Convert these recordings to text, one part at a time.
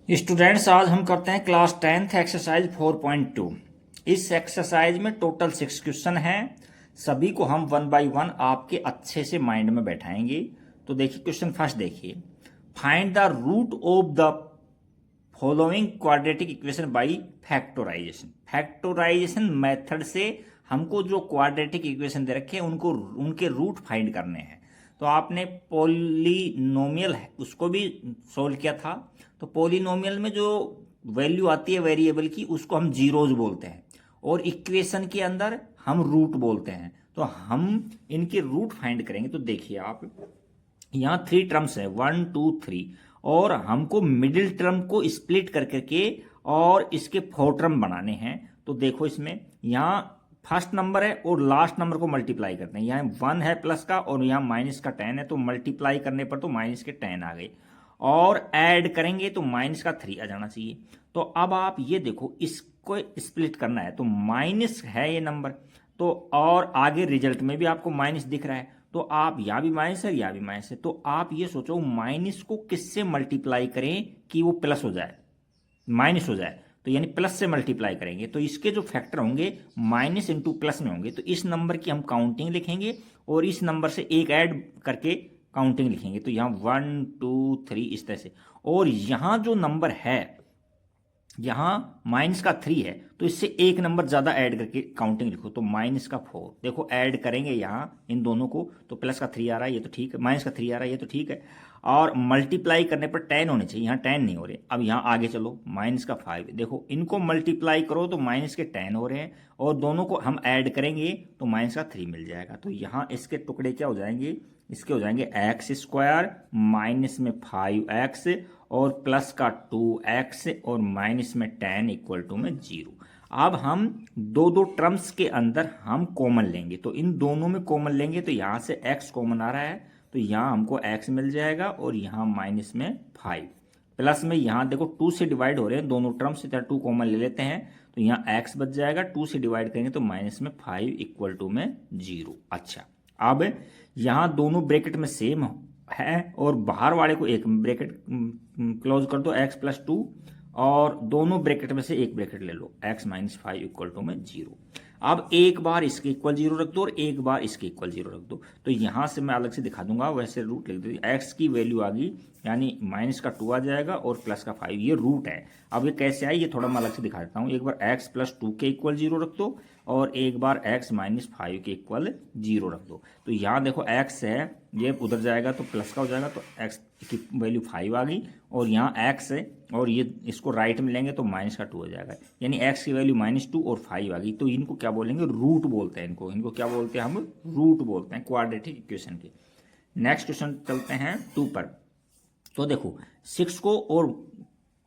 Students, आज हम करते हैं क्लास 10th एक्सरसाइज 4.2। इस एक्सरसाइज में टोटल 6 क्वेश्चन हैं। सभी को हम वन बाय वन आपके अच्छे से माइंड में बैठाएंगे। तो देखिए, क्वेश्चन फर्स्ट देखिए, find the root of the following quadratic equation by factorization. Factorization method से हमको जो क्वाड्रेटिक इक्वेशन दे रखे हैं उनको उनके रूट फाइंड करने हैं। तो आपने पॉलिनोमियल है उसको भी सोल्व किया था। तो पॉलिनोमियल में जो वैल्यू आती है वेरिएबल की उसको हम जीरोज बोलते हैं, और इक्वेशन के अंदर हम रूट बोलते हैं। तो हम इनके रूट फाइंड करेंगे। तो देखिए आप, यहाँ 3 टर्म्स है, 1 2 3, और हमको मिडिल टर्म को स्प्लिट कर करके और इसके 4 टर्म बनाने हैं। तो देखो, इसमें यहाँ फर्स्ट नंबर है और लास्ट नंबर को मल्टीप्लाई करते हैं। यहाँ 1 है प्लस का और यहाँ माइनस का 10 है, तो मल्टीप्लाई करने पर तो माइनस के 10 आ गए, और ऐड करेंगे तो माइनस का 3 आ जाना चाहिए। तो अब आप ये देखो, इसको स्प्लिट करना है तो माइनस है ये नंबर, तो और आगे रिजल्ट में भी आपको माइनस दिख रहा है, तो आप यहाँ भी माइनस है यहाँ भी माइनस है। तो आप ये सोचो माइनस को किससे मल्टीप्लाई करें कि वो प्लस हो जाए, माइनस हो जाए। तो यानी प्लस से मल्टीप्लाई करेंगे तो इसके जो फैक्टर होंगे माइनस इंटू प्लस में होंगे। तो इस नंबर की हम काउंटिंग लिखेंगे और इस नंबर से एक ऐड करके काउंटिंग लिखेंगे। तो यहाँ 1 2 3 इस तरह से, और यहाँ जो नंबर है यहाँ माइनस का 3 है, तो इससे एक नंबर ज़्यादा ऐड करके काउंटिंग लिखो। तो माइनस का 4, देखो ऐड करेंगे यहाँ इन दोनों को तो प्लस का 3 आ रहा है, ये तो ठीक है, माइनस का 3 आ रहा है, ये तो ठीक है, और मल्टीप्लाई करने पर 10 होने चाहिए, यहाँ 10 नहीं हो रहे। अब यहाँ आगे चलो, माइनस का 5, देखो इनको मल्टीप्लाई करो तो माइनस के 10 हो रहे हैं, और दोनों को हम ऐड करेंगे तो माइनस का 3 मिल जाएगा। तो यहाँ इसके टुकड़े क्या हो जाएंगे, इसके हो जाएंगे एक्स स्क्वायर माइनस में 5x और प्लस का 2x और माइनस में 10 इक्वल टू में 0। अब हम दो दो टर्म्स के अंदर हम कॉमन लेंगे, तो इन दोनों में कॉमन लेंगे तो यहाँ से x कॉमन आ रहा है, तो यहाँ हमको x मिल जाएगा, और यहाँ माइनस में 5, प्लस में यहाँ देखो 2 से डिवाइड हो रहे हैं दोनों टर्म्स से, 2 कॉमन ले लेते हैं तो यहाँ x बच जाएगा, 2 से डिवाइड करेंगे तो माइनस में 5 इक्वल टू में 0। अच्छा, अब यहाँ दोनों ब्रैकेट में सेम है और बाहर वाले को एक ब्रैकेट क्लोज कर दो, x प्लस 2, और दोनों ब्रैकेट में से एक ब्रैकेट ले लो, x माइनस 5 इक्वल टू में 0। अब एक बार इसके इक्वल 0 रख दो और एक बार इसके इक्वल 0 रख दो। तो यहाँ से मैं अलग से दिखा दूंगा, वैसे रूट लिख दो, x की वैल्यू आ गई, यानी माइनस का 2 आ जाएगा और प्लस का 5, ये रूट है। अब ये कैसे आई ये थोड़ा मैं अलग से दिखा देता हूँ। एक बार x प्लस 2 के इक्वल 0 रख दो और एक बार x माइनस 5 के इक्वल 0 रख दो। तो यहाँ देखो x है, ये उधर जाएगा तो प्लस का हो जाएगा, तो x की वैल्यू 5 आ गई, और यहाँ x है और ये इसको राइट में लेंगे तो माइनस का 2 हो जाएगा, यानी x की वैल्यू -2 और 5 आ गई। तो इनको क्या बोलेंगे, रूट बोलते हैं। इनको क्या बोलते हैं, हम रूट बोलते हैं क्वाड्रेटिक इक्वेशन के। नेक्स्ट क्वेश्चन चलते हैं 2 पर। तो देखो 6 को और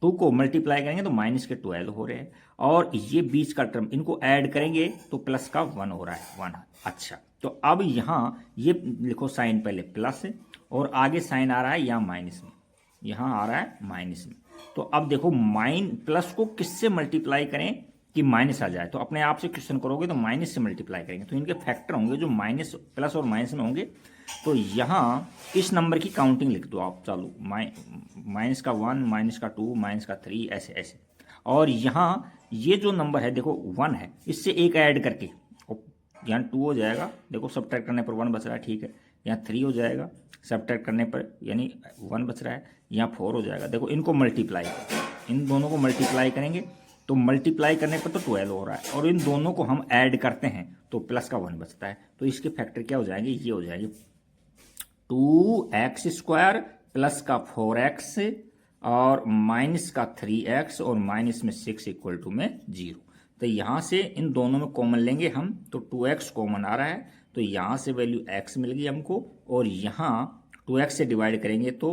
2 को मल्टीप्लाई करेंगे तो माइनस के 12 हो रहे हैं, और ये बीच का टर्म इनको ऐड करेंगे तो प्लस का 1 हो रहा है, 1। अच्छा, तो अब यहाँ ये लिखो साइन, पहले प्लस है और आगे साइन आ रहा है यहाँ माइनस में, यहाँ आ रहा है माइनस में। तो अब देखो प्लस को किससे मल्टीप्लाई करें कि माइनस आ जाए, तो अपने आप से क्वेश्चन करोगे तो माइनस से मल्टीप्लाई करेंगे, तो इनके फैक्टर होंगे जो माइनस प्लस और माइनस में होंगे। तो यहाँ इस नंबर की काउंटिंग लिख दो आप, चालू माइनस का 1, माइनस का 2, माइनस का 3, ऐसे ऐसे। और यहाँ ये जो नंबर है देखो 1 है, इससे एक ऐड करके यहाँ 2 हो जाएगा, देखो सब्ट्रैक्ट करने पर 1 बच रहा है, ठीक है। यहाँ 3 हो जाएगा, सब्ट्रैक्ट करने पर यानी 1 बच रहा है, यहाँ 4 हो जाएगा। देखो इनको मल्टीप्लाई, इन दोनों को मल्टीप्लाई करेंगे तो मल्टीप्लाई करने पर तो 12 हो रहा है, और इन दोनों को हम ऐड करते हैं तो प्लस का 1 बचता है। तो इसके फैक्टर क्या हो जाएंगे, ये हो जाएंगे 2x स्क्वायर प्लस का 4x और माइनस का 3x और माइनस में 6 इक्वल टू में 0। तो यहाँ से इन दोनों में कॉमन लेंगे हम, तो 2x कॉमन आ रहा है, तो यहाँ से वैल्यू x मिल गई हमको, और यहाँ 2x से डिवाइड करेंगे तो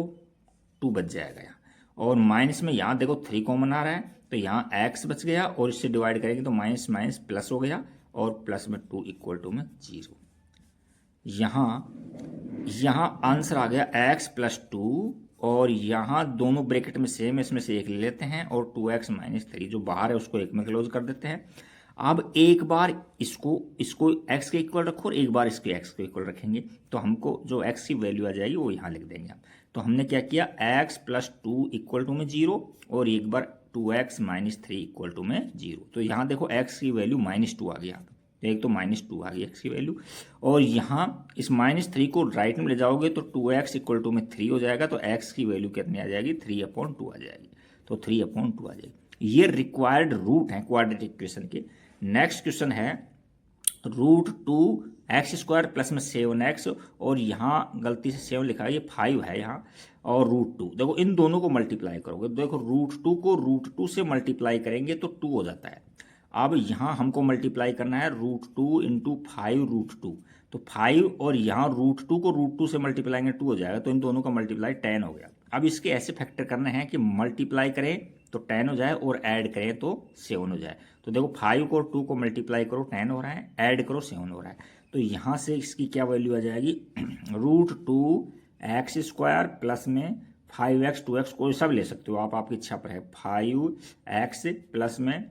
2 बच जाएगा यहाँ, और माइनस में यहाँ देखो 3 कॉमन आ रहा है, तो यहाँ x बच गया, और इससे डिवाइड करेंगे तो माइनस माइनस प्लस हो गया, और प्लस में 2 इक्वल टू में 0। यहाँ आंसर आ गया x प्लस 2, और यहाँ दोनों ब्रैकेट में सेम, इसमें से एक ले लेते हैं, और 2x माइनस 3 जो बाहर है उसको एक में क्लोज कर देते हैं। अब एक बार इसको x के इक्वल रखो और एक बार इसके x के इक्वल रखेंगे, तो हमको जो x की वैल्यू आ जाएगी वो यहाँ लिख देंगे हम। तो हमने क्या किया, x प्लस 2 इक्वल टू में 0 और एक बार 2x माइनस 3 इक्वल टू में 0। तो यहाँ देखो x की वैल्यू -2 आ गया, तो एक तो -2 आ गई x की वैल्यू, और यहाँ इस -3 को राइट में ले जाओगे तो 2x इक्वल टू में 3 हो जाएगा, तो x की वैल्यू कितनी आ जाएगी, 3/2 आ जाएगी। तो 3/2 आ जाएगी। ये रिक्वायर्ड रूट है क्वाड्रेटिक इक्वेशन के। नेक्स्ट क्वेश्चन है √2x² प्लस में 7x, और यहाँ गलती से 7 लिखा है, ये 5 है यहाँ, और √2। देखो इन दोनों को मल्टीप्लाई करोगे, देखो √2 को √2 से मल्टीप्लाई करेंगे तो 2 हो जाता है। अब यहाँ हमको मल्टीप्लाई करना है √2 इंटू 5√2, तो 5 और यहाँ √2 को √2 से मल्टीप्लाई करेंगे 2 हो जाएगा, तो इन दोनों का मल्टीप्लाई 10 हो गया। अब इसके ऐसे फैक्टर करने हैं कि मल्टीप्लाई करें तो 10 हो जाए और ऐड करें तो 7 हो जाए। तो देखो 5 को 2 को मल्टीप्लाई करो 10 हो रहा है, ऐड करो 7 हो रहा है, तो यहाँ से इसकी क्या वैल्यू आ जाएगी, √2x² प्लस में 5x 2x कोई सब ले सकते हो आप, आपकी इच्छा पर है, 5x प्लस में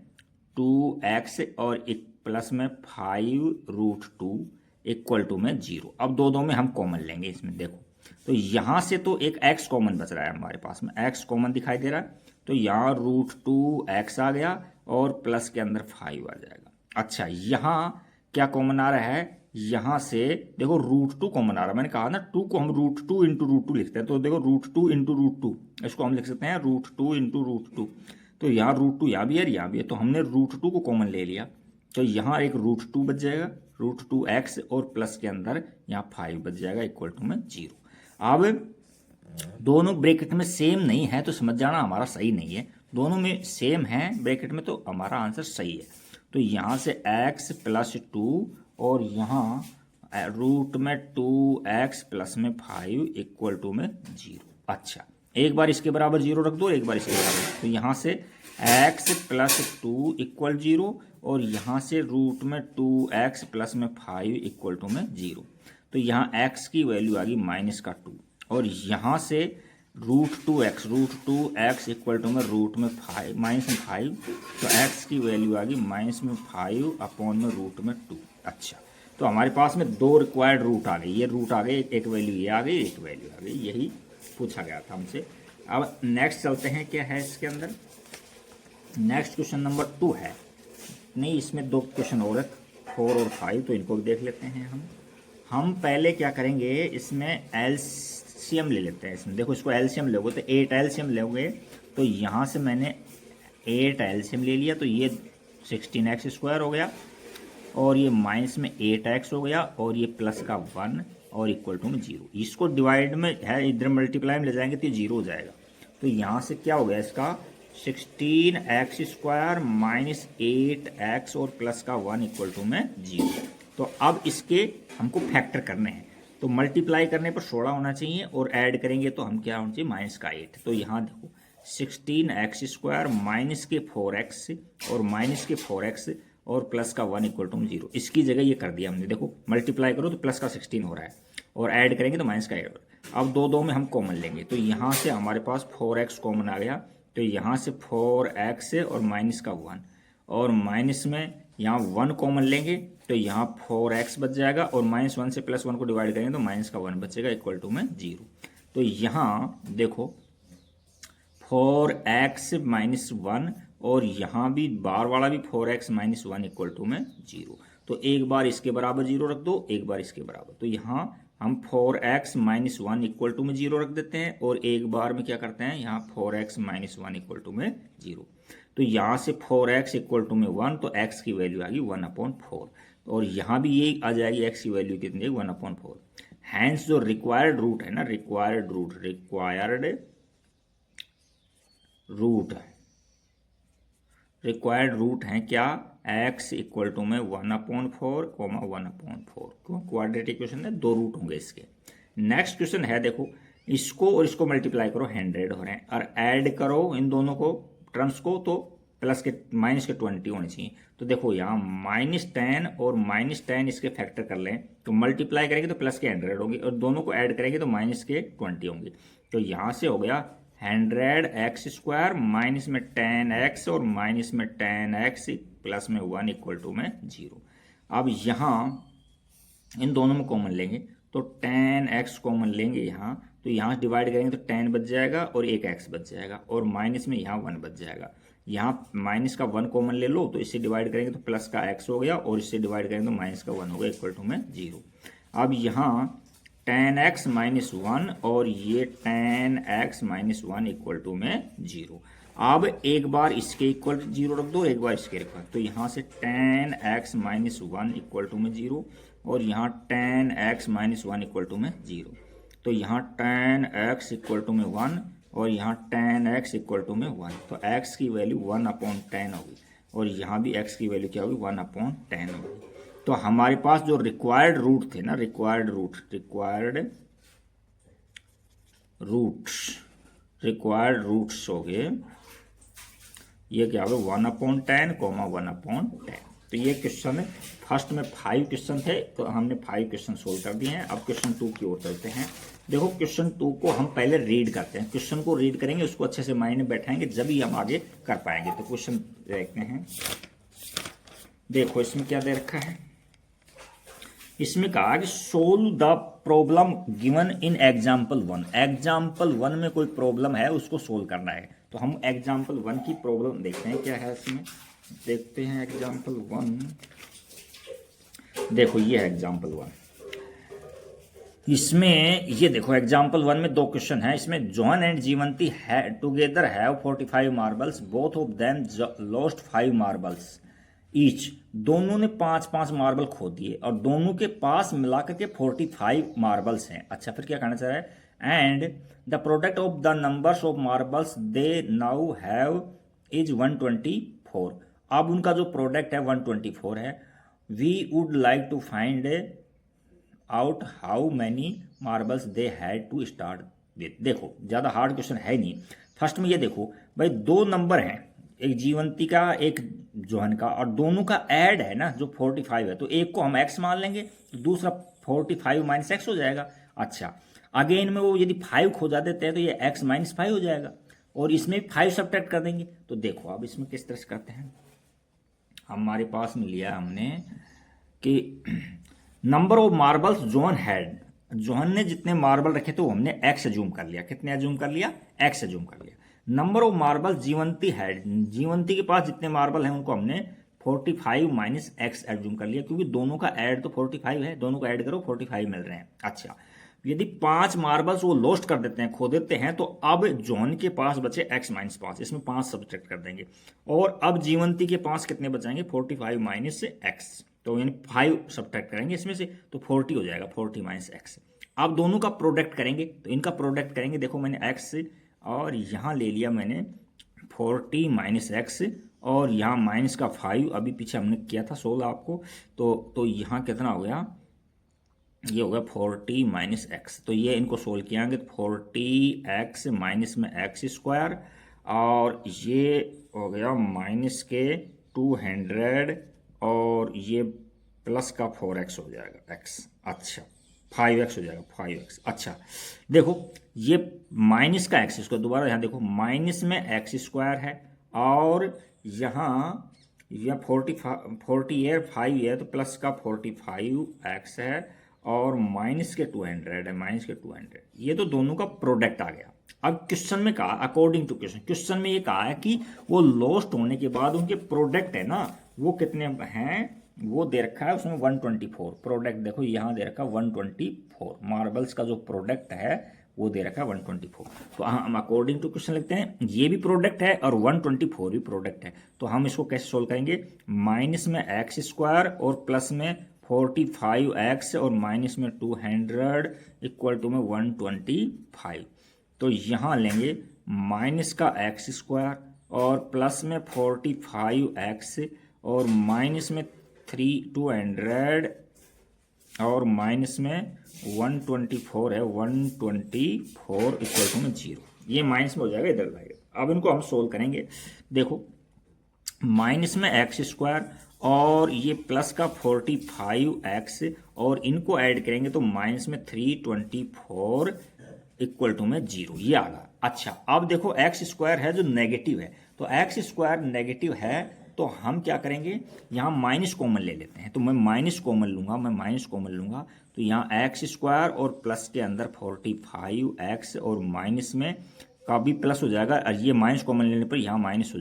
2x और एक प्लस में 5√2 इक्वल टू में 0। अब दो में हम कॉमन लेंगे इसमें, देखो तो यहाँ से तो एक x कॉमन बच रहा है हमारे पास में, x कॉमन दिखाई दे रहा है, तो यहाँ √2x आ गया और प्लस के अंदर 5 आ जाएगा। अच्छा यहाँ क्या कॉमन आ रहा है, यहाँ से देखो √2 कॉमन आ रहा है, मैंने कहा ना 2 को हम √2 इंटू √2 लिखते हैं, तो देखो √2 इंटू √2, इसको हम लिख सकते हैं √2 इंटू √2, तो यहाँ √2 यहाँ भी है यहाँ भी है, तो हमने √2 को कॉमन ले लिया, तो यहाँ एक √2 बच जाएगा, √2x और प्लस के अंदर यहाँ 5 बच जाएगा इक्वल टू में 0। अब दोनों ब्रैकेट में सेम नहीं है तो समझ जाना हमारा सही नहीं है, दोनों में सेम है ब्रैकेट में तो हमारा आंसर सही है। तो यहाँ से x प्लस 2 और यहाँ रूट में 2x प्लस में 5 इक्वल टू में 0। अच्छा एक बार इसके बराबर 0 रख दो, एक बार इसके बराबर, तो यहाँ से x प्लस 2 इक्वल 0 और यहाँ से रूट में 2x प्लस में 5 इक्वल टू में 0। तो यहाँ x की वैल्यू आ गई -2 और यहाँ से √2x इक्वल टू में रूट में 5 -5, तो x की वैल्यू आ गई -5/√2। अच्छा तो हमारे पास में दो रिक्वायर्ड रूट आ गई, ये रूट आ गए, एक वैल्यू ये आ गई, एक वैल्यू आ गई, यही पूछा गया था हमसे। अब नेक्स्ट चलते हैं, क्या है इसके अंदर, नेक्स्ट क्वेश्चन नंबर 2 है, नहीं इसमें दो क्वेश्चन और है 4 और 5, तो इनको भी देख लेते हैं हम पहले क्या करेंगे, इसमें एलसीएम ले लेते हैं इसमें। देखो इसको एलसीएम लोगे तो 8 एलसीएम लोगे, तो यहाँ से मैंने 8 एलसीएम ले लिया, तो ये 16x² हो गया और ये माइनस में 8x हो गया और ये प्लस का 1 और इक्वल टू में 0। इसको डिवाइड में है, इधर मल्टीप्लाई में ले जाएंगे तो ये 0 हो जाएगा। तो यहाँ से क्या हो गया इसका 16x² माइनस 8x और प्लस का 1 इक्वल टू में 0। तो अब इसके हमको फैक्टर करने हैं, तो मल्टीप्लाई करने पर 16 होना चाहिए और ऐड करेंगे तो हम क्या होना चाहिए -8। तो यहाँ देखो 16x² माइनस के 4x और माइनस के 4x और प्लस का 1 इक्वल टू 0, इसकी जगह ये कर दिया हमने। देखो मल्टीप्लाई करो तो प्लस का 16 हो रहा है और ऐड करेंगे तो माइनस का 8। अब दो में हम कॉमन लेंगे, तो यहाँ से हमारे पास 4x कॉमन आ गया, तो यहाँ से 4x और माइनस का 1 और माइनस में यहाँ 1 कॉमन लेंगे, तो यहाँ 4x बच जाएगा और -1 से +1 को डिवाइड करेंगे तो माइनस का 1 बचेगा इक्वल टू में 0। तो यहाँ देखो 4x -1 और यहाँ भी बार वाला भी 4x -1 इक्वल टू में 0। तो एक बार इसके बराबर 0 रख दो, एक बार इसके बराबर, तो यहाँ हम 4x -1 इक्वल टू में 0 रख देते हैं और एक बार में क्या करते हैं, यहाँ 4x -1 इक्वल टू में 0। तो यहाँ से 4x इक्वल टू में 1, तो x की वैल्यू आ गई 1/4 और यहाँ भी ये आ जाएगी, x की वैल्यू कितनी है 1/4। हैंस जो रिक्वायर्ड रूट है ना, रिक्वायर्ड रूट है क्या, x इक्वल टू में 1/4, 1/4, क्यों क्वाड्रेटिक इक्वेशन है, दो रूट होंगे इसके। नेक्स्ट क्वेश्चन है, देखो इसको और इसको मल्टीप्लाई करो 100 हो रहे हैं और ऐड करो इन दोनों को टर्म्स को, तो प्लस के माइनस के 20 होने चाहिए। तो देखो यहाँ -10 और -10 इसके फैक्टर कर लें तो मल्टीप्लाई करेंगे तो प्लस के 100 होंगे और दोनों को ऐड करेंगे तो माइनस के 20 होंगे। तो यहाँ से हो गया 100x² माइनस में 10x और माइनस में 10x प्लस में 1 इक्वल टू में 0। अब यहाँ इन दोनों में कॉमन लेंगे तो 10x कॉमन लेंगे यहाँ, तो यहाँ डिवाइड करेंगे तो 10 बच जाएगा और एक x बच जाएगा, और माइनस में यहाँ 1 बच जाएगा। यहाँ माइनस का 1 कॉमन ले लो तो इससे डिवाइड करेंगे तो प्लस का x हो गया, और इससे डिवाइड करेंगे तो माइनस का 1 हो गया, इक्वल टू में 0। अब यहाँ 10x माइनस 1 और ये 10x माइनस 1 इक्वल टू में 0। अब एक बार इसके इक्वल 0 रख दो, एक बार इसके इक्वल, तो यहाँ से 10x माइनस 1 इक्वल टू में 0, और यहाँ 10x माइनस 1 इक्वल टू में 0। तो यहाँ 10x इक्वल टू में 1 और यहाँ 10x इक्वल टू में 1, तो x की वैल्यू 1/10 होगी, और यहाँ भी x की वैल्यू क्या होगी 1/10 होगी। तो हमारे पास जो रिक्वायर्ड रूट थे ना, रिक्वायर्ड रूट्स हो गए, ये क्या होगा 1/10, 1/10। तो ये क्वेश्चन है, फर्स्ट में 5 क्वेश्चन थे तो हमने 5 क्वेश्चन सोल्व कर दिए हैं। अब क्वेश्चन 2 की ओर चलते हैं। देखो क्वेश्चन 2 को हम पहले रीड करते हैं, क्वेश्चन को रीड करेंगे, उसको अच्छे से माइंड में बैठाएंगे, जब ही हम आगे कर पाएंगे। तो क्वेश्चन देखते हैं। देखो इसमें क्या दे रखा है, इसमें कहा कि solve the problem given in example 1। Example 1 में कोई प्रॉब्लम है, उसको सोल्व करना है। तो हम एग्जाम्पल 1 की प्रॉब्लम देखते हैं क्या है इसमें। देखते हैं एग्जाम्पल 1। देखो ये है एग्जाम्पल 1। इसमें ये देखो एग्जाम्पल 1 में 2 क्वेश्चन है। इसमें John and Jivanti together have 45 marbles, both of them lost 5 marbles each. दोनों ने 5-5 मार्बल खो दिए और दोनों के पास मिलाकर के 45 मार्बल्स हैं। अच्छा फिर क्या कहना चाह रहा है, and the product of the numbers of marbles they now have is 124। अब उनका जो प्रोडक्ट है 124 है। We would like to find out how many marbles they had to start with. देखो ज़्यादा हार्ड क्वेश्चन है नहीं। फर्स्ट में ये देखो भाई, 2 नंबर हैं, एक जीवंती का एक जोहन का, और दोनों का ऐड है ना जो 45 है, तो एक को हम x मान लेंगे तो दूसरा 45 माइनस एक्स हो जाएगा। अच्छा अगेन में वो यदि 5 खो जा देते हैं तो ये x माइनस 5 हो जाएगा, और इसमें 5 सब्ट्रैक्ट कर देंगे। तो देखो अब इसमें किस तरह से करते हैं। हमारे पास में लिया हमने कि number of marbles Johan had, Johan ने जितने मार्बल रखे थे वो हमने x अज्यूम कर लिया। कितने अज्यूम कर लिया, x अज्यूम कर लिया। नंबर ऑफ मार्बल जीवंती हैड, जीवंती के पास जितने मार्बल हैं उनको हमने 45 माइनस एक्स एज्यूम कर लिया, क्योंकि दोनों का ऐड तो 45 है, दोनों का ऐड करो 45 मिल रहे हैं। अच्छा यदि 5 मार्बल्स वो लॉस्ट कर देते हैं, खो देते हैं, तो अब जॉन के पास बचे x माइनस 5, इसमें 5 सब्ट्रैक्ट कर देंगे, और अब जीवंती के पास कितने बचाएंगे 45 माइनस एक्स, तो यानी 5 सब्ट्रैक्ट करेंगे इसमें से, तो 40 हो जाएगा 40 माइनस एक्स। अब दोनों का प्रोडक्ट करेंगे, तो इनका प्रोडक्ट करेंगे। देखो मैंने x और यहाँ ले लिया मैंने 40 माइनस एक्स, और यहाँ माइनस का 5 अभी पीछे हमने किया था सोल्व आपको, तो यहाँ कितना हो गया, ये हो गया 40 माइनस एक्स। तो ये इनको सोल्व कियाँगे तो 40x माइनस में एक्स स्क्वायर, और ये हो गया माइनस के 200, और ये प्लस का 4x हो जाएगा x। अच्छा 5x हो जाएगा 5x। अच्छा देखो ये माइनस का x, इसको दोबारा यहाँ देखो, माइनस में एक्स स्क्वायर है, और यहाँ यह 45 है तो प्लस का 45x है, और माइनस के 200 है, माइनस के 200। ये तो दोनों का प्रोडक्ट आ गया। अब क्वेश्चन में कहा, अकॉर्डिंग टू क्वेश्चन में ये कहा है कि वो लॉस्ट होने के बाद उनके प्रोडक्ट है ना वो कितने हैं, वो दे रखा है उसमें 124 प्रोडक्ट। देखो यहाँ दे रखा है 124 मार्बल्स का जो प्रोडक्ट है वो दे रखा है 124। तो हम अकॉर्डिंग टू क्वेश्चन लिखते हैं, ये भी प्रोडक्ट है और 124 भी प्रोडक्ट है। तो हम इसको कैसे सोल्व करेंगे, माइनस में एक्स स्क्वायर और प्लस में 45x और माइनस में 200 इक्वल टू में 125। तो यहाँ लेंगे माइनस का एक्स स्क्वायर और प्लस में 45x और माइनस में 200 और माइनस में 124 है, 124 इक्वल टू में 0। ये माइनस में हो जाएगा, इधर जाएगा। अब इनको हम सोल्व करेंगे। देखो माइनस में एक्स स्क्वायर और ये प्लस का 45x और इनको ऐड करेंगे तो माइनस में 324 इक्वल टू में 0, ये आ गया। अच्छा अब देखो एक्स स्क्वायर है जो नेगेटिव है, तो एक्स स्क्वायर नेगेटिव है तो हम क्या करेंगे, यहाँ माइनस कॉमन ले लेते हैं। तो मैं माइनस कॉमन लूँगा, तो यहाँ एक्स स्क्वायर और प्लस के अंदर 45x और माइनस में का भी प्लस हो जाएगा, और ये माइनस कॉमन लेने पर यहाँ माइनस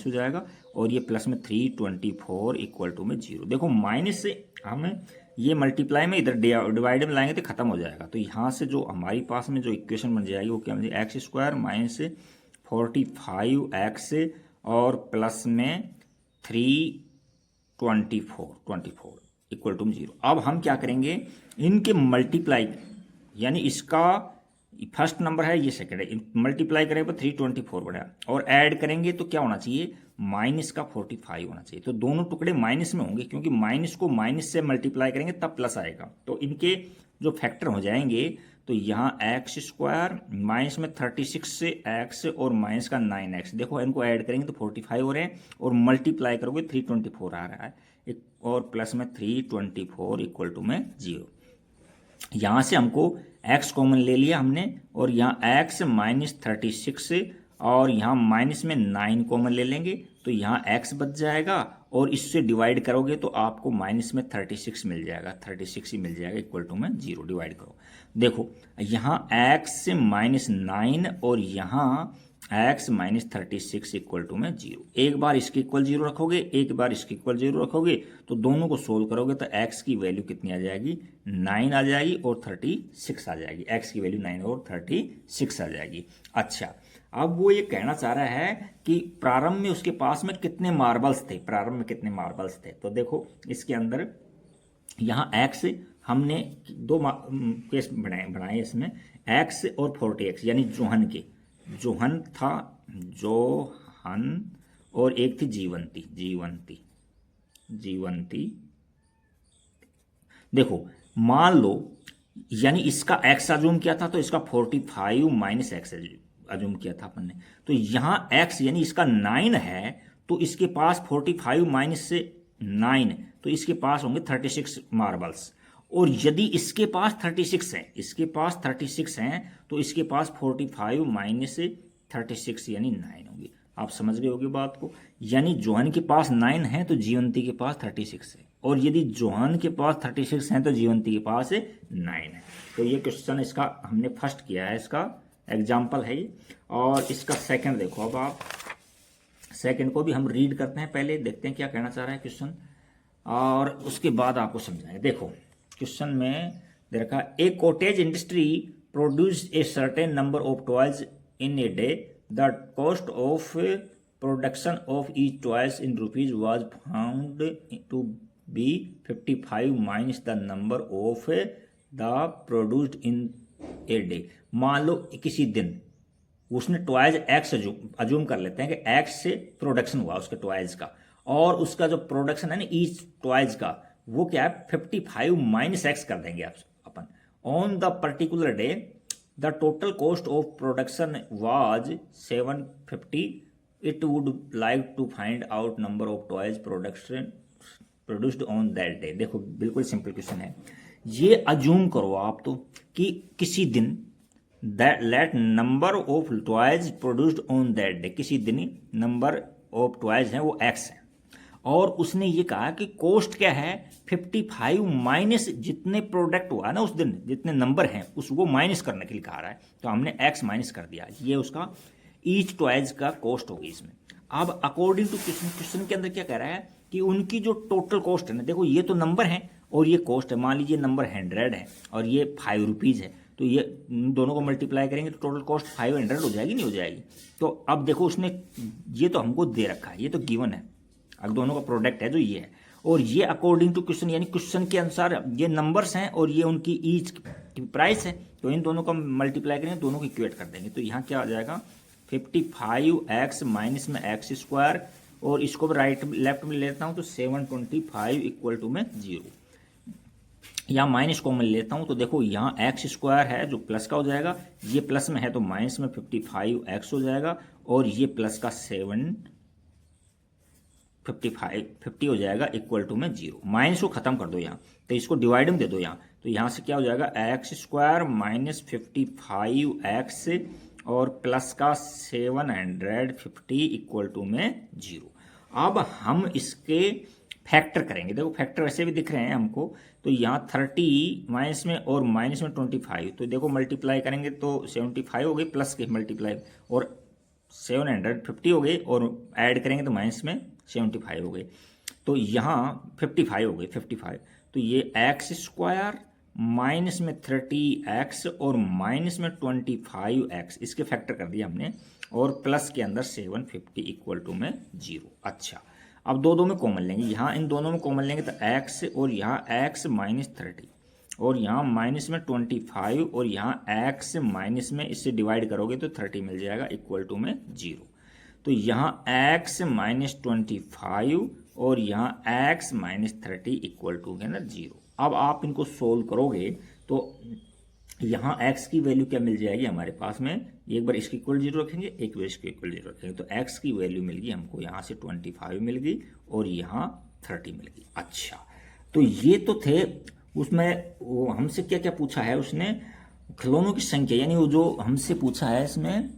हो जाएगा, और ये प्लस में 324 इक्वल टू में 0। देखो माइनस से हमें ये मल्टीप्लाई में इधर डिवाइड में लाएंगे तो खत्म हो जाएगा। तो यहाँ से जो हमारी पास में जो इक्वेशन बन जाएगी वो क्या बन जाएगी, एक्स स्क्वायर माइनस 45x और प्लस में 324 इक्वल टू 0। अब हम क्या करेंगे, इनके मल्टीप्लाई, यानी इसका फर्स्ट नंबर है, ये सेकंड है, मल्टीप्लाई करेंगे तो 324 बढ़ा, और ऐड करेंगे तो क्या होना चाहिए, माइनस का 45 होना चाहिए। तो दोनों टुकड़े माइनस में होंगे, क्योंकि माइनस को माइनस से मल्टीप्लाई करेंगे तब प्लस आएगा। तो इनके जो फैक्टर हो जाएंगे, तो यहाँ एक्स स्क्वायर माइनस में 36 से एक्स और माइनस का 9x, देखो इनको ऐड करेंगे तो 45 हो रहे हैं, और मल्टीप्लाई करोगे 324 आ रहा है, और प्लस में 324 इक्वल टू में 0। यहाँ से हमको x कॉमन ले लिया हमने, और यहाँ x माइनस 36 और यहाँ माइनस में 9 कॉमन ले लेंगे, तो यहाँ x बच जाएगा, और इससे डिवाइड करोगे तो आपको माइनस में 36 मिल जाएगा, 36 ही मिल जाएगा इक्वल टू में 0। डिवाइड करो, देखो यहाँ x माइनस 9 और यहाँ x माइनस 36 इक्वल टू में 0। एक बार इसके इक्वल 0 रखोगे, एक बार इसके इक्वल 0 रखोगे, तो दोनों को सोल्व करोगे तो x की वैल्यू कितनी आ जाएगी, 9 आ जाएगी और 36 आ जाएगी। x की वैल्यू 9 और 36 आ जाएगी। अच्छा, अब वो ये कहना चाह रहा है कि प्रारंभ में उसके पास में कितने मार्बल्स थे। तो देखो इसके अंदर यहाँ x हमने दो केस बनाए इसमें, x और 40x, यानी जोहन था, और एक थी जीवंती। देखो मान लो, यानी इसका x अजूम किया था, तो इसका 45 माइनस एक्स अजूम किया था अपन ने। तो यहाँ x यानी इसका 9 है, तो इसके पास 45 माइनस से 9, तो इसके पास होंगे 36 मार्बल्स। और यदि इसके पास 36 हैं, तो इसके पास 45 माइनस 36 यानी 9 होंगे। आप समझ गए होगी बात को, यानी जोहन के पास 9 है तो जीवंती के पास 36 है, और यदि जोहन के पास 36 है तो जीवंती के पास 9 है। तो ये क्वेश्चन इसका हमने फर्स्ट किया है, इसका एग्जाम्पल है ये। और इसका सेकंड देखो, अब आप सेकंड को भी हम रीड करते हैं, पहले देखते हैं क्या कहना चाह रहा है क्वेश्चन, और उसके बाद आपको समझाएंगे। देखो क्वेश्चन में दे रखा, a cottage industry produce a certain number of toys in a day, the cost of production of each toys in rupees was found to be 55 minus the number of the produced in a day. मान लो किसी दिन उसने toys x assume कर लेते हैं कि x से प्रोडक्शन हुआ उसके टॉयज का, और उसका जो प्रोडक्शन है ना ईच टॉयज का, वो क्या है 55 माइनस एक्स कर देंगे अपन। On the particular day the total cost of production was 750, it would like to find out number of toys produced on that day. देखो बिल्कुल सिंपल क्वेश्चन है, ये अजूम करो आप तो कि किसी दिन let number of toys produced on that day, किसी दिन नंबर ऑफ टॉयज हैं वो एक्स है, और उसने ये कहा कि कॉस्ट क्या है 55 माइनस जितने प्रोडक्ट हुआ ना उस दिन, जितने नंबर हैं वो माइनस करने के लिए कहा रहा है, तो हमने एक्स माइनस कर दिया, ये उसका ईच टॉयज का कॉस्ट होगी इसमें। अब अकॉर्डिंग टू क्वेश्चन के अंदर क्या कह रहा है कि उनकी जो टोटल कॉस्ट है ना, देखो ये तो नंबर है और ये कॉस्ट है, मान लीजिए नंबर 100 है और ये 5 रुपीज़ है, तो ये दोनों को मल्टीप्लाई करेंगे तो टोटल कॉस्ट 500 हो जाएगी, नहीं हो जाएगी। तो अब देखो उसने ये तो हमको दे रखा है, ये तो गिवन है, अगर दोनों का प्रोडक्ट है जो ये है, और ये अकॉर्डिंग टू क्वेश्चन, यानी क्वेश्चन के अनुसार ये नंबर्स हैं और ये उनकी ईच की प्राइस है, तो इन दोनों का मल्टीप्लाई करेंगे, दोनों को इक्वेट कर देंगे। तो यहाँ क्या आ जाएगा 55x माइनस में एक्स स्क्वायर, और इसको राइट लेफ्ट में लेता हूँ तो 725 इक्वल टू में 0। यहाँ माइनस कॉमन लेता हूँ तो देखो यहाँ एक्स स्क्वायर है जो प्लस का हो जाएगा, ये प्लस में है तो माइनस में 55x हो जाएगा, और ये प्लस का 50 हो जाएगा इक्वल टू में 0। माइनस को खत्म कर दो यहाँ, तो इसको डिवाइड में दे दो यहाँ, तो यहाँ से क्या हो जाएगा एक्स स्क्वायर माइनस 55x और प्लस का 750 इक्वल टू में 0। अब हम इसके फैक्टर करेंगे। देखो फैक्टर वैसे भी दिख रहे हैं हमको, तो यहाँ 30 माइनस में और माइनस में 25, तो देखो मल्टीप्लाई करेंगे तो 75 हो गई, प्लस के मल्टीप्लाई और 750 हो गई, और ऐड करेंगे तो माइनस में 75 हो गई, तो यहाँ 55 हो गई, 55। तो ये एक्स स्क्वायर माइनस में 30x और माइनस में 25x, इसके फैक्टर कर दिया हमने, और प्लस के अंदर 750 इक्वल टू में 0। अच्छा, अब दो में कॉमन लेंगे, यहाँ इन दोनों में कॉमन लेंगे तो x और यहाँ x माइनस 30 और यहाँ माइनस में 25 और यहाँ x माइनस में इससे डिवाइड करोगे तो 30 मिल जाएगा इक्वल टू में 0। तो यहाँ x माइनस 25 और यहाँ x माइनस 30 इक्वल टू है ना 0। अब आप इनको सोल्व करोगे तो यहाँ x की वैल्यू क्या मिल जाएगी हमारे पास में, एक बार इसके इक्वल 0 रखेंगे, एक बार इसके इक्वल 0 रखेंगे, तो x की वैल्यू मिल गई हमको, यहाँ से 25 मिल गई और यहाँ 30 मिल गई। अच्छा, तो ये तो थे उसमें, वो हमसे क्या क्या पूछा है उसने, खिलौनों की संख्या, यानी वो जो हमसे पूछा है इसमें,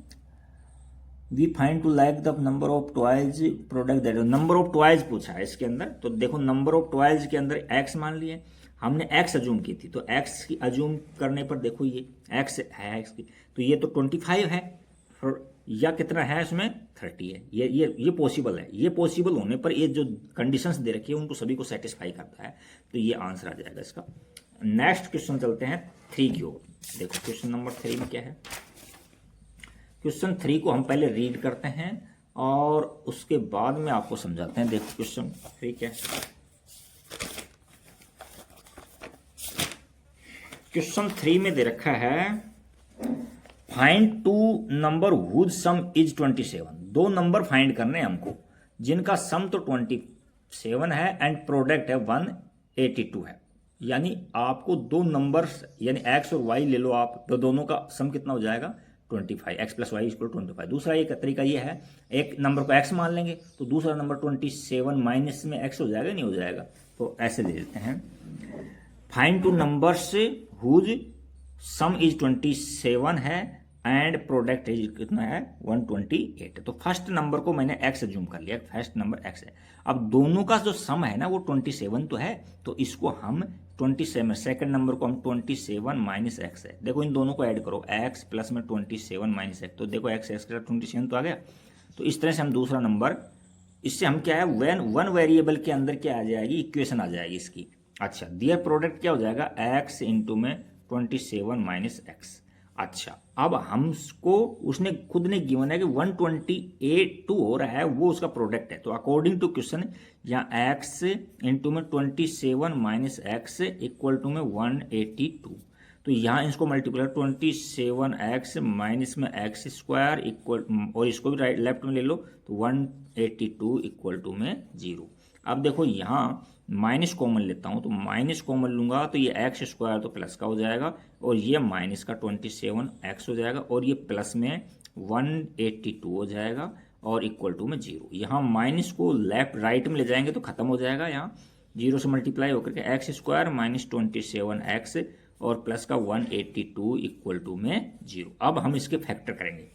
we find to like the number of toys product that, number of toys पूछा है इसके अंदर। तो देखो नंबर ऑफ टॉयज के अंदर x मान लिए, हमने x अज्यूम की थी, तो x की अज्यूम करने पर देखो ये x है x की, तो ये तो 25 है, या कितना है इसमें 30 है, ये पॉसिबल है। ये पॉसिबल होने पर ये जो कंडीशंस दे रखी है उनको सभी को सेटिस्फाई करता है, तो ये आंसर आ जाएगा इसका। नेक्स्ट क्वेश्चन चलते हैं 3 की ओर। देखो क्वेश्चन नंबर 3 में क्या है। क्वेश्चन 3 को हम पहले रीड करते हैं और उसके बाद में आपको समझाते हैं। देखो क्वेश्चन 3 क्या है। क्वेश्चन 3 में दे रखा है find two number whose sum is 27। दो नंबर फाइंड करने हैं हमको जिनका सम तो 27 है एंड प्रोडक्ट है 182 है। यानी आपको दो नंबर्स यानी x और y ले लो आप, तो दोनों का सम कितना हो जाएगा 25, x प्लस वाई इक्वल 25। दूसरा एक तरीका ये है, एक नंबर को x मान लेंगे तो दूसरा नंबर 27 माइनस में x हो जाएगा, नहीं हो जाएगा, तो ऐसे ले लेते हैं। Find two numbers whose sum is 27 है एंड प्रोडक्ट इज कितना है 128। तो फर्स्ट नंबर को मैंने x अज्यूम कर लिया, फर्स्ट नंबर x है। अब दोनों का जो सम है ना वो 27 तो है, तो इसको हम 27, सेकंड नंबर को हम 27 माइनस एक्स है। देखो इन दोनों को ऐड करो, x प्लस में 27 माइनस एक्स, तो देखो x के साथ 27 तो आ गया। तो इस तरह से हम दूसरा नंबर, इससे हम क्या है वन वेरिएबल के अंदर क्या आ जाएगी, इक्वेशन आ जाएगी इसकी। अच्छा, दियर प्रोडक्ट क्या हो जाएगा x इंटू में 27 माइनस एक्स। अच्छा, अब हमको उसने खुद ने गिवन है कि 128 हो रहा है, वो उसका प्रोडक्ट है। तो अकॉर्डिंग टू क्वेश्चन यहाँ x इंटू में 27 माइनस एक्स इक्वल टू में 182। तो यहाँ इसको मल्टीप्लाई 27x माइनस में एक्स स्क्वायर इक्वल, और इसको भी राइट लेफ्ट में ले लो तो 182 इक्वल टू में 0। अब देखो यहाँ माइनस कॉमन लेता हूँ, तो माइनस कॉमन लूंगा तो ये एक्स स्क्वायर तो प्लस का हो जाएगा और ये माइनस का 27x हो जाएगा और ये प्लस में 182 हो जाएगा और इक्वल टू में 0। यहाँ माइनस को लेफ्ट राइट में ले जाएंगे तो खत्म हो जाएगा, यहाँ 0 से मल्टीप्लाई होकर के एक्स स्क्वायर माइनस 27x और प्लस का 182 इक्वल टू में 0। अब हम इसके फैक्टर करेंगे।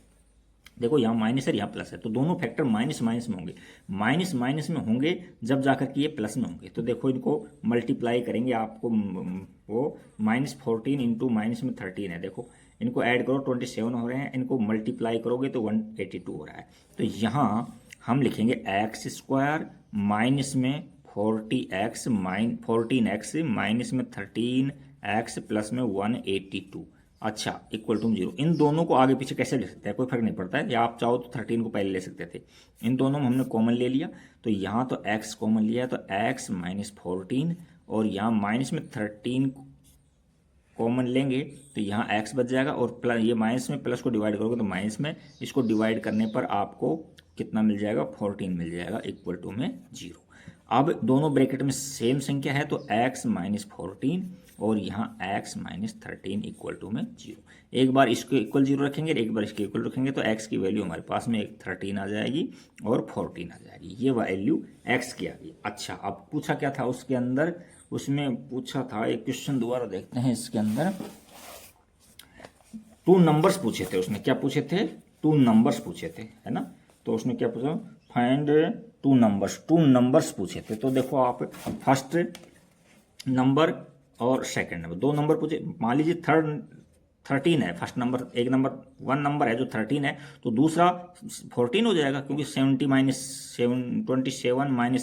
देखो यहाँ माइनस है यहाँ प्लस है, तो दोनों फैक्टर माइनस माइनस में होंगे, माइनस माइनस में होंगे जब जाकर के ये प्लस में होंगे। तो देखो इनको मल्टीप्लाई करेंगे, आपको वो -14 इंटू माइनस में 13 है। देखो इनको ऐड करो 27 हो रहे हैं, इनको मल्टीप्लाई करोगे तो 182 हो रहा है। तो यहाँ हम लिखेंगे एक्स स्क्वायर माइनस में 14x माइनस में 13x प्लस में 182। अच्छा, इक्वल टू 0। इन दोनों को आगे पीछे कैसे ले सकते हैं, कोई फर्क नहीं पड़ता है, या आप चाहो तो 13 को पहले ले सकते थे। इन दोनों में हमने कॉमन ले लिया, तो यहाँ तो x कॉमन लिया है, तो x माइनस 14 और यहाँ माइनस में 13 कॉमन लेंगे तो यहाँ x बच जाएगा और प्लस ये माइनस में प्लस को डिवाइड करोगे तो माइनस में, इसको डिवाइड करने पर आपको कितना मिल जाएगा 14 मिल जाएगा इक्वल टू में 0। अब दोनों ब्रैकेट में सेम संख्या है तो x माइनस 14 और यहाँ x माइनस 13 इक्वल टू में 0। एक बार इसको इक्वल 0 रखेंगे, एक बार इसके इक्वल रखेंगे तो x की वैल्यू हमारे पास में एक 13 आ जाएगी और 14 आ जाएगी, ये वैल्यू x की आ गई। अच्छा, अब पूछा क्या था उसके अंदर, उसमें पूछा था एक क्वेश्चन दोबारा देखते हैं। इसके अंदर 2 नंबर्स पूछे थे, उसने क्या पूछे थे 2 नंबर्स पूछे थे, है ना। तो उसने क्या पूछा, फाइंड 2 टू नंबर्स पूछे थे। तो देखो आप फर्स्ट नंबर और सेकंड नंबर, दो नंबर पूछे। मान लीजिए 13 है फर्स्ट नंबर, एक नंबर 1 नंबर है जो 13 है, तो दूसरा 14 हो जाएगा, क्योंकि 27 माइनस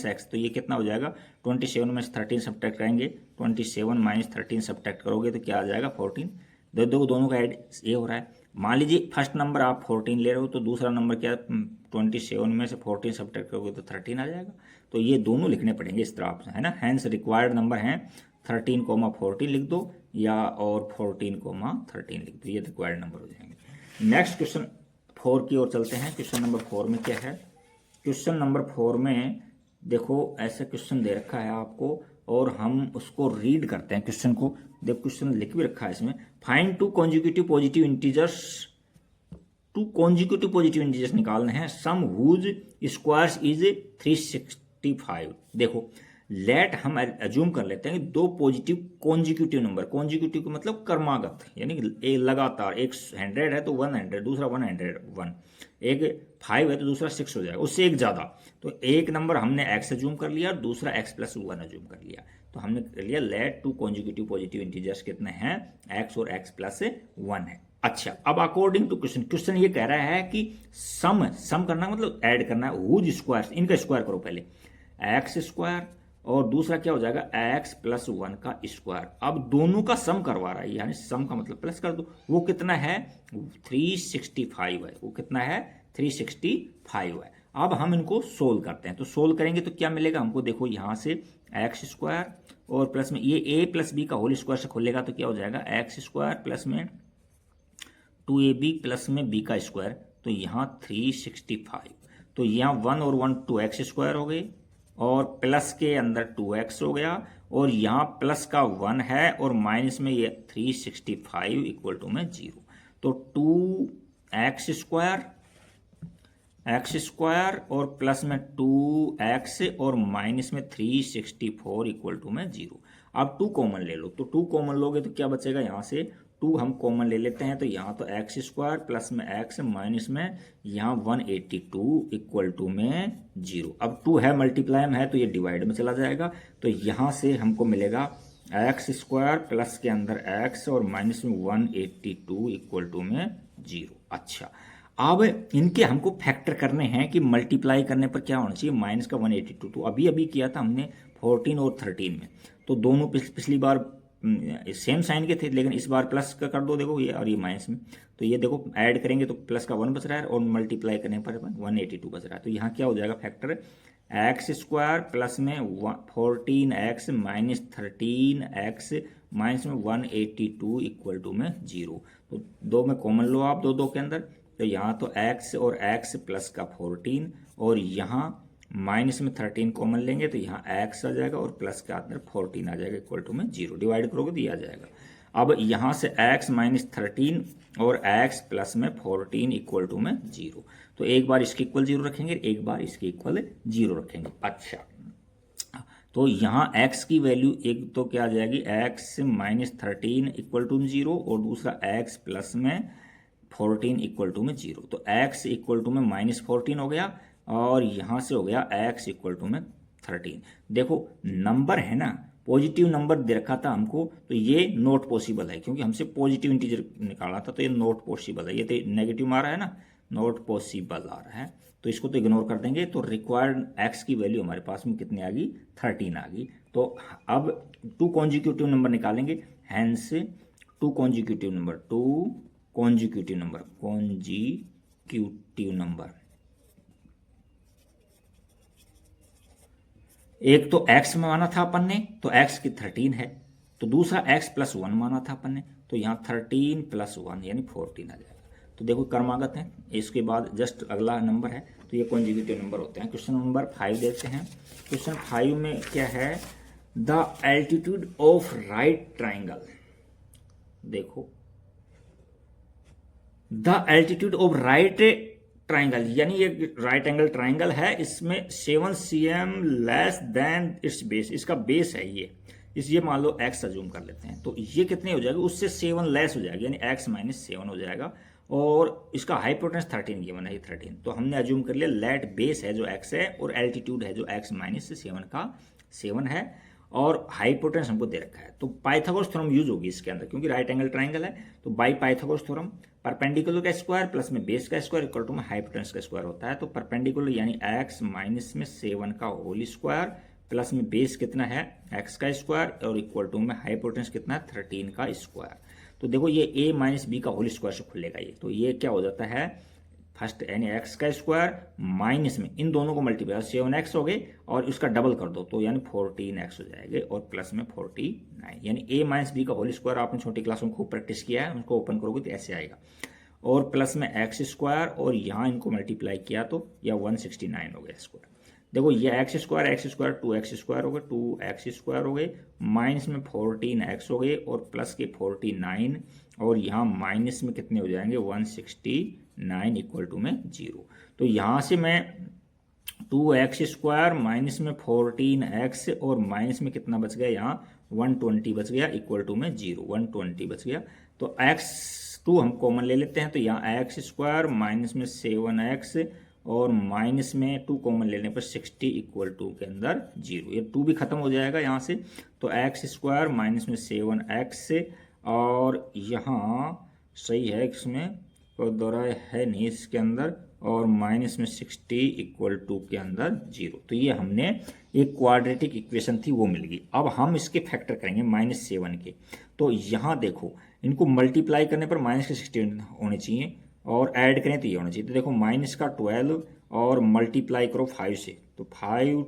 एक्स, तो ये कितना हो जाएगा 27 में से 13 सब्ट्रैक्ट करेंगे, 27 माइनस 13 सब्ट्रैक्ट करोगे तो क्या आ जाएगा 14। दोनों का ऐड ये हो रहा है। मान लीजिए फर्स्ट नंबर आप 14 ले रहे हो, तो दूसरा नंबर क्या 27 में से 14 सब्ट्रैक्ट करोगे तो 13 आ जाएगा। तो ये दोनों लिखने पड़ेंगे इस तरह से, है ना। हैंस रिक्वायर्ड नंबर हैं 13,14 लिख दो, या और 14,13 लिख दो, ये रिक्वायर्ड नंबर हो जाएंगे। नेक्स्ट क्वेश्चन 4 की ओर चलते हैं। क्वेश्चन नंबर 4 में क्या है? क्वेश्चन नंबर 4 में देखो ऐसा क्वेश्चन दे रखा है आपको, और हम उसको रीड करते हैं क्वेश्चन को। देखो क्वेश्चन लिख भी रखा है इसमें, find to consecutive positive integers, to consecutive positive integers निकालने हैं, सम हुज स्क्वायर्स इज 365। देखो लेट हम एज्यूम कर लेते हैं कि दो पॉजिटिव कॉन्जिक्यूटिव नंबर, कॉन्जिक्यूटिव का मतलब क्रमागत, यानी कि लगातार, एक 100 है तो 100, दूसरा 101, एक 5 है तो दूसरा 6 हो जाएगा, उससे एक ज़्यादा। तो एक नंबर हमने x एज्यूम कर लिया और दूसरा x+1 एज्यूम कर लिया, तो हमने कर लिया let two consecutive positive integers कितने हैं, x और x+1 है। अच्छा, अब अकॉर्डिंग टू क्वेश्चन ये कह रहा है कि सम करना मतलब ऐड करना है, हुज स्क्वायर, इनका स्क्वायर करो पहले, एक्स स्क्वायर और दूसरा क्या हो जाएगा x+1 का स्क्वायर। अब दोनों का सम करवा रहा है, यानी सम का मतलब प्लस कर दो। वो कितना है 365 है, वो कितना है 365 है। अब हम इनको सोल्व करते हैं, तो सोल्व करेंगे तो क्या मिलेगा हमको, देखो यहाँ से एक्स स्क्वायर और प्लस में ये a प्लस बी का होल स्क्वायर से खोलेगा तो क्या हो जाएगा एक्स स्क्वायर प्लस में 2ab प्लस में b का स्क्वायर, तो यहाँ 365। तो यहाँ 1 और 1 2x स्क्वायर हो गए, और प्लस के अंदर 2x हो गया, और यहाँ प्लस का 1 है और माइनस में ये 365 इक्वल टू में 0। तो 2x स्क्वायर और प्लस में 2x और माइनस में 364 इक्वल टू में 0। अब 2 कॉमन ले लो, तो 2 कॉमन लोगे तो क्या बचेगा, यहाँ से 2 हम कॉमन ले लेते हैं, तो यहाँ तो एक्स स्क्वायर प्लस में x माइनस में यहाँ 182 इक्वल टू में 0। अब 2 है मल्टीप्लाई में है तो ये डिवाइड में चला जाएगा, तो यहाँ से हमको मिलेगा एक्स स्क्वायर प्लस के अंदर x और माइनस में 182 इक्वल टू में 0। अच्छा, अब इनके हमको फैक्टर करने हैं कि मल्टीप्लाई करने पर क्या होना चाहिए, माइनस का 182। तो अभी किया था हमने 14 और 13 में, तो दोनों पिछली बार सेम साइन के थे, लेकिन इस बार प्लस का कर दो, देखो ये और ये माइनस में, तो ये देखो ऐड करेंगे तो प्लस का 1 बच रहा है और मल्टीप्लाई करने पर 182 बच रहा है। तो यहाँ क्या हो जाएगा फैक्टर, एक्स स्क्वायर प्लस में 14x माइनस 13x माइनस में 182 इक्वल टू में 0। तो 2 में कॉमन लो आप, दो के अंदर, तो यहाँ तो x और x प्लस का 14, और यहाँ माइनस में 13 कॉमन लेंगे तो यहाँ x आ जाएगा और प्लस के अंदर 14 आ जाएगा इक्वल टू में 0। डिवाइड करोगे तो ये आ जाएगा। अब यहाँ से x माइनस 13 और x प्लस में 14 इक्वल टू में 0। तो एक बार इसके इक्वल 0 रखेंगे, एक बार इसके इक्वल 0 रखेंगे। अच्छा, तो यहाँ x की वैल्यू एक तो क्या आ जाएगी, x माइनस 13 इक्वल टू 0 और दूसरा x प्लस में 14 इक्वल टू में 0। तो x इक्वल टू में माइनस 14 हो गया, और यहाँ से हो गया x इक्वल टू में 13। देखो नंबर है ना, पॉजिटिव नंबर दे रखा था हमको, तो ये नॉट पॉसिबल है, क्योंकि हमसे पॉजिटिव इंटीजर निकाला था, तो ये नॉट पॉसिबल है। ये तो नेगेटिव आ रहा है ना, नॉट पॉसिबल आ रहा है, तो इसको तो इग्नोर कर देंगे। तो रिक्वायर्ड x की वैल्यू हमारे पास में कितनी आ गई, 13 आ गई। तो अब 2 कॉन्जिक्यूटिव नंबर निकालेंगे, हैंस 2 कॉन्जिक्यूटिव नंबर, एक तो x में माना था अपन ने, तो x की 13 है, तो दूसरा x+1 माना था अपन ने, तो यहाँ 13 + 1 यानी 14 आ जाएगा। तो देखो क्रमागत है, इसके बाद जस्ट अगला नंबर है, तो ये कॉन्जिक्यूटिव नंबर होते हैं। क्वेश्चन नंबर 5 देखते हैं। क्वेश्चन 5 में क्या है, the altitude of right triangle. देखो the altitude of right triangle, यानी ये राइट एंगल ट्राइंगल है, इसमें 7 cm less than its base, इसका बेस है ये मान लो x अज्यूम कर लेते हैं, तो ये कितने हो जाएगा, उससे 7 लेस हो जाएगा, यानी x माइनस 7 हो जाएगा। और इसका हाइपोटेनस 13 गिवन है, ये 13। तो हमने अज्यूम कर लिया लेट बेस है जो x है और एल्टीट्यूड है जो x माइनस 7 का 7 है और हाइपोटेनस हमको दे रखा है। तो पाइथागोरस थ्योरम यूज होगी इसके अंदर, क्योंकि राइट एंगल ट्राइंगल है। तो बाई पाइथागोरस थ्योरम परपेंडिकुलर का स्क्वायर प्लस में बेस का स्क्वायर इक्वल टू में हाइपोटेनस का स्क्वायर होता है। तो परपेंडिकुलर यानी x माइनस में 7 का होल स्क्वायर प्लस में बेस कितना है x का स्क्वायर और इक्वल टू में हाइपोटेनस कितना है 13 का स्क्वायर। तो देखो ये a माइनस बी का होल स्क्वायर से खुलेगा ये, तो ये क्या हो जाता है फर्स्ट यानी x का स्क्वायर माइनस में इन दोनों को मल्टीप्लाई 7x हो गए और इसका डबल कर दो तो यानी 14x हो जाएंगे और प्लस में 49 यानी a माइनस बी का होल स्क्वायर आपने छोटी क्लास में खूब प्रैक्टिस किया है, उनको ओपन करोगे तो ऐसे आएगा और प्लस में x स्क्वायर और यहाँ इनको मल्टीप्लाई किया तो यह 169 हो गया स्क्वायर। देखो ये x स्क्वायर 2x स्क्वायर हो गए 2x स्क्वायर हो गए माइनस में 14x हो गए और प्लस के 49 और यहाँ माइनस में कितने हो जाएंगे 169 इक्वल टू में 0। तो यहाँ से मैं 2x स्क्वायर माइनस में 14x और माइनस में कितना बच गया यहाँ 120 बच गया इक्वल टू में 0 120 बच गया। तो x2 हम कॉमन ले लेते हैं तो यहाँ x स्क्वायर माइनस में 7x और माइनस में 2 कॉमन लेने पर 60 इक्वल टू के अंदर 0, ये 2 भी खत्म हो जाएगा यहाँ से। तो x स्क्वायर माइनस में 7x और यहाँ सही है इसमें कोई दौरा है नहीं इसके अंदर और माइनस में 60 इक्वल टू के अंदर 0। तो ये हमने एक क्वाड्रेटिक इक्वेशन थी वो मिल गई। अब हम इसके फैक्टर करेंगे -7 के। तो यहाँ देखो इनको मल्टीप्लाई करने पर माइनस के 60 होने चाहिए और ऐड करें तो ये होना चाहिए। तो देखो माइनस का 12 और मल्टीप्लाई करो 5 से तो 12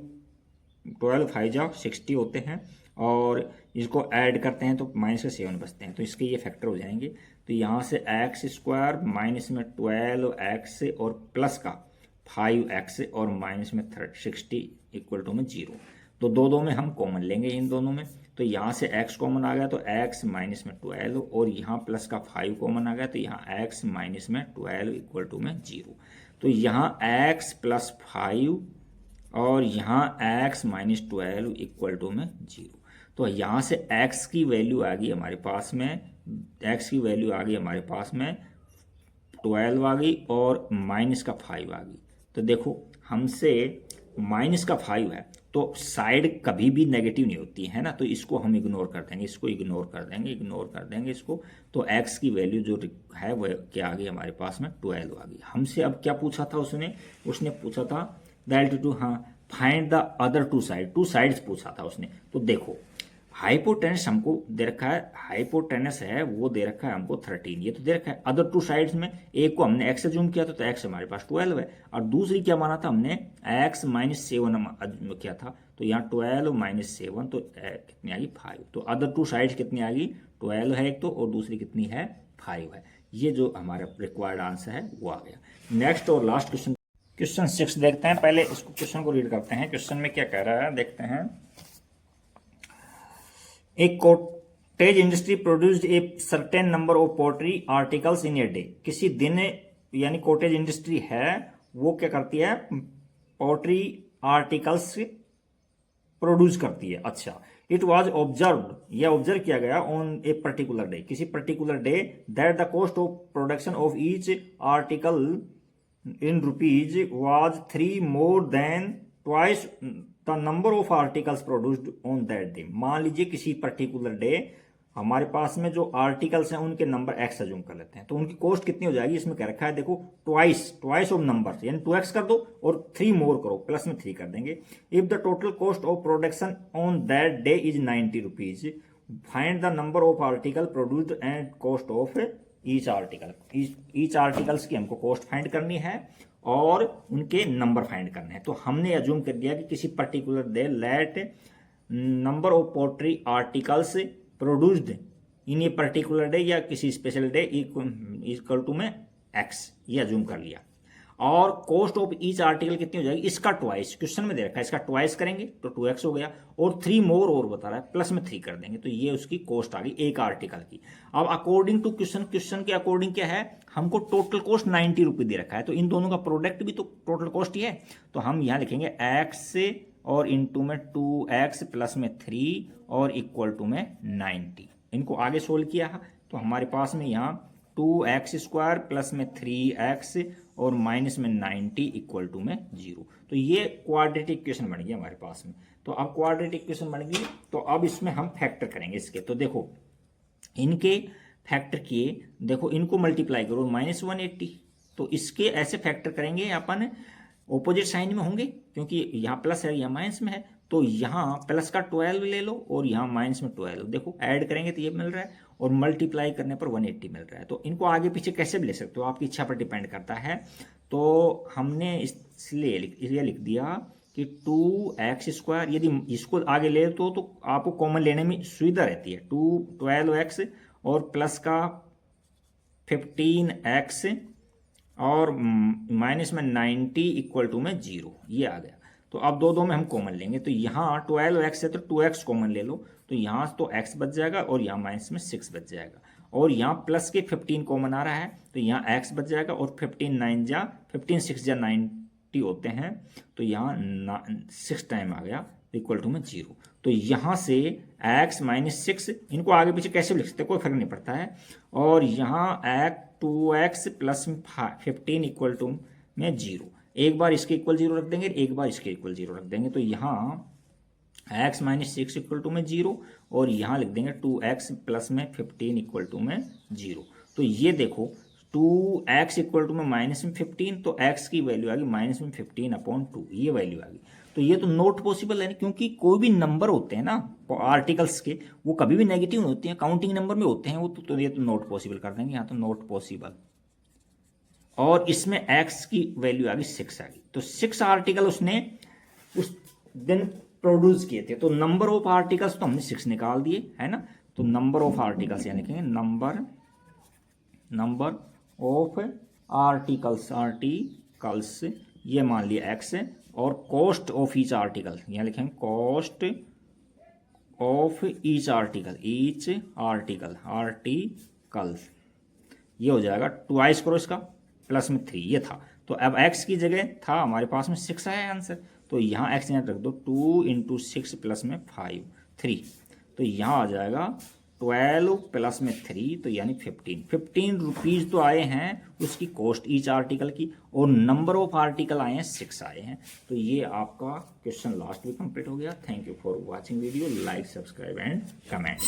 5 जाओ 60 होते हैं और इसको ऐड करते हैं तो माइनस के 7 बचते हैं तो इसके ये फैक्टर हो जाएंगे। तो यहाँ से x स्क्वायर माइनस में 12x और प्लस का 5x और माइनस में 60 इक्वल टू में 0। तो दो में हम कॉमन लेंगे इन दोनों में। तो यहाँ से x कॉमन आ गया तो x माइनस में 12 और यहाँ प्लस का 5 कॉमन आ गया तो यहाँ x माइनस में 12 इक्वल टू में 0। तो यहाँ x प्लस 5 और यहाँ x माइनस 12 इक्वल टू में 0। तो यहाँ से x की वैल्यू आ गई हमारे पास में x की वैल्यू आ गई हमारे पास में 12 आ गई और माइनस का 5 आ गई। तो देखो हमसे माइनस का 5 है तो साइड कभी भी नेगेटिव नहीं होती है ना, तो इसको हम इग्नोर कर देंगे, इसको इग्नोर कर देंगे इसको। तो x की वैल्यू जो है वो क्या आ गई हमारे पास में 12 आ गई। हमसे अब क्या पूछा था उसने पूछा था दैट हाँ find the other two sides पूछा था उसने। तो देखो हाइपोटेनस हमको दे रखा है, हाइपोटेनस है वो दे रखा है हमको 13, ये तो दे रखा है। अदर टू साइड्स में एक को हमने x जूम किया तो x हमारे पास 12 है और दूसरी क्या माना था हमने x माइनस 7 किया था तो यहाँ 12 माइनस 7 तो कितनी आ गई 5। तो अदर टू साइड्स कितनी आ गई 12 है एक तो और दूसरी कितनी है 5 है। ये जो हमारा रिक्वायर्ड आंसर है वो आ गया। नेक्स्ट और लास्ट क्वेश्चन 6 देखते हैं। पहले इसको क्वेश्चन को रीड करते हैं, क्वेश्चन में क्या कह रहा है देखते हैं। एक cottage industry produced a certain number of poultry articles in a day. किसी दिन यानी कॉटेज इंडस्ट्री है वो क्या करती है पोल्ट्री आर्टिकल्स प्रोड्यूस करती है। अच्छा, इट वॉज ऑब्जर्व यह ऑब्जर्व किया गया ऑन ए पर्टिकुलर डे, किसी particular day that the cost of production of each article in rupees was 3 more than twice the number of articles produced on that day. मान लीजिए किसी particular day हमारे पास में जो articles हैं उनके number x assume कर लेते हैं तो उनकी कॉस्ट कितनी हो जाएगी। इसमें कह रखा है देखो ट्वाइस ऑफ नंबर यानी 2x कर दो और 3 more करो प्लस में 3 कर देंगे। If the total cost of production on that day is 90 rupees find the number of article produced and cost of each article. Each articles की हमको कॉस्ट फाइंड करनी है और उनके नंबर फाइंड करने हैं। तो हमने अज्यूम कर दिया कि किसी particular day let number of poultry articles produced in a particular day या किसी स्पेशल डे इक्वल टू में x, ये अज्यूम कर लिया। और कॉस्ट ऑफ ईच आर्टिकल कितनी हो जाएगी इसका ट्वाइस, क्वेश्चन में दे रखा है इसका ट्वाइस करेंगे तो 2x हो गया और 3 more और बता रहा है प्लस में 3 कर देंगे तो ये उसकी कॉस्ट आ गई एक आर्टिकल की। अब अकॉर्डिंग टू क्वेश्चन के अकॉर्डिंग क्या है हमको टोटल कॉस्ट 90 रुपये दे रखा है तो इन दोनों का प्रोडक्ट भी तो टोटल कॉस्ट ही है। तो हम यहाँ लिखेंगे x और इंटू में 2x प्लस में 3 और इक्वल टू में 90। इनको आगे सोल्व किया तो हमारे पास में यहाँ 2x² प्लस में 3x और माइनस में 90 इक्वल टू में 0। तो ये क्वाड्रेटिक इक्वेशन बन गई हमारे पास में। तो अब क्वाड्रेटिक इक्वेशन बन गई, तो अब इसमें हम फैक्टर करेंगे इसके। तो देखो इनके फैक्टर किए, देखो इनको मल्टीप्लाई करो -180, तो इसके ऐसे फैक्टर करेंगे अपन, ऑपोजिट साइन में होंगे क्योंकि यहाँ प्लस है यहाँ माइनस में है। तो यहाँ प्लस का 12 ले लो और यहाँ माइनस में 12, देखो ऐड करेंगे तो ये मिल रहा है और मल्टीप्लाई करने पर 180 मिल रहा है। तो इनको आगे पीछे कैसे भी ले सकते हो, आपकी इच्छा पर डिपेंड करता है। तो हमने इसलिए ये लिख दिया कि 2x², यदि इसको आगे ले तो आपको कॉमन लेने में सुविधा रहती है। 12x और प्लस का 15x और माइनस में 90 इक्वल टू में 0, ये आ गया। तो अब दो में हम कॉमन लेंगे, तो यहाँ 12x है तो 2x कॉमन ले लो, तो यहाँ तो x बच जाएगा और यहाँ माइनस में 6 बच जाएगा, और यहाँ प्लस के 15 कॉमन आ रहा है तो यहाँ x बच जाएगा और 15 6 जा 90 होते हैं, तो यहाँ 6 टाइम आ गया इक्वल टू में 0। तो यहाँ से x माइनस 6, इनको आगे पीछे कैसे भी लिख सकते हैं, कोई फर्क नहीं पड़ता है। और यहाँ 2x प्लस 15 इक्वल टू में 0, एक बार इसके इक्वल 0 रख देंगे, एक बार इसके इक्वल 0 रख देंगे। तो यहाँ x माइनस 6 इक्वल टू में 0 और यहाँ लिख देंगे 2x प्लस में 15 इक्वल टू में 0। तो ये देखो 2x इक्वल टू में माइनस में 15, तो x की वैल्यू आ गई -15/2, ये वैल्यू आ गई। तो ये तो नॉट पॉसिबल है, क्योंकि कोई भी नंबर होते हैं ना आर्टिकल्स के, वो कभी भी नेगेटिव नहीं होते हैं, काउंटिंग नंबर में होते हैं वो, तो ये तो नॉट पॉसिबल कर देंगे, यहाँ तो नॉट पॉसिबल। और इसमें x की वैल्यू आ गई 6 आ गई। तो 6 आर्टिकल उसने उस दिन प्रोड्यूस किए थे, तो नंबर ऑफ आर्टिकल्स तो हमने 6 निकाल दिए है ना। तो नंबर ऑफ आर्टिकल्स यहाँ लिखेंगे नंबर ऑफ आर्टिकल्स, ये मान लिया x है, और कॉस्ट ऑफ ईच आर्टिकल यहाँ लिखेंगे कॉस्ट ऑफ ईच आर्टिकल्स, ये हो जाएगा 2 करो इसका प्लस में 3, ये था। तो अब x की जगह था हमारे पास में 6 आया आंसर, तो यहाँ x यहाँ रख दो 2 × 6 प्लस में 5 3, तो यहाँ आ जाएगा 12 प्लस में 3, तो यानी 15 रुपीज़ तो आए हैं उसकी कॉस्ट ईच आर्टिकल की, और नंबर ऑफ आर्टिकल आए हैं 6 आए हैं। तो ये आपका क्वेश्चन लास्ट भी कंप्लीट हो गया। Thank you for watching video, like subscribe and comment.